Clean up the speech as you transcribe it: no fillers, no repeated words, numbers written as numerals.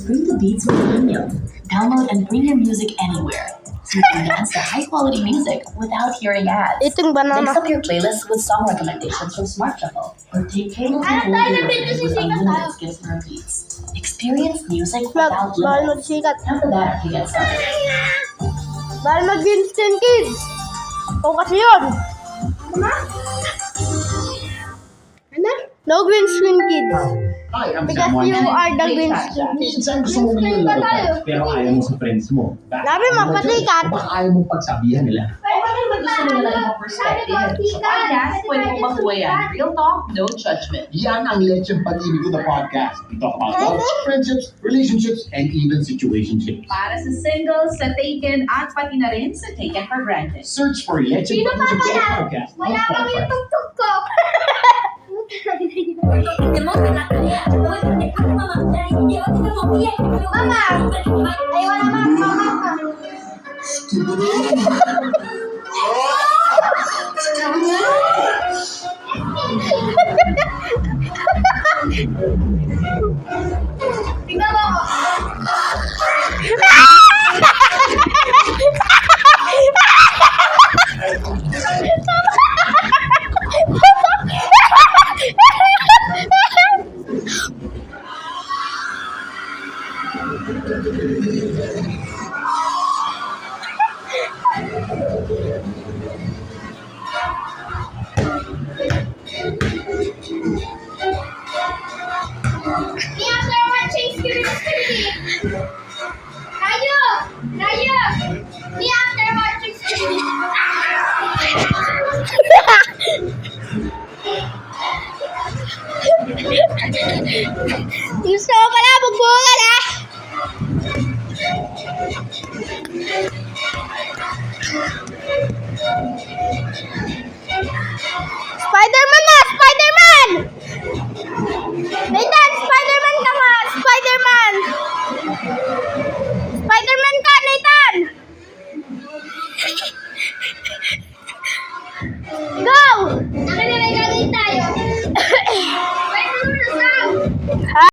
Bring the beats with Vimeo. Download and bring your music anywhere. So you can dance to high-quality music without hearing ads. Itong banana. Mix up your playlist with song recommendations from Smart Shuffle. Or take total control of your library with unlimited skips and repeats. Experience music without Bawal limits. magsikat. Tap the banner to get started. Bawal mag-instant kids. O kasi yun. Ano? No green screen kids. Hi, I'm Because Sam you Wang. are the green screen kids. Minsan gusto mo bumili ng laro pero ayaw mo sa friends mo. Sabi mo, patikat. Baka ayaw mong pagsabihan nila. Gusto nila ng ibang perspective. Sa podcast, pwede mo bang buwayan? Real talk, no judgment. Yan ang Lecheng Pag-ibig ko, the podcast. We talk about love, friendships, relationships, and even situationships. Para sa singles, sa taken, at pati na rin sa taken for granted. Search for Lecheng Pag-ibig ko, the podcast on Spotify. tuktok ko. Mama! Ayaw naman, mama. Tingnan mo ako. Gusto ko pala magbugal ah! Spider-Man!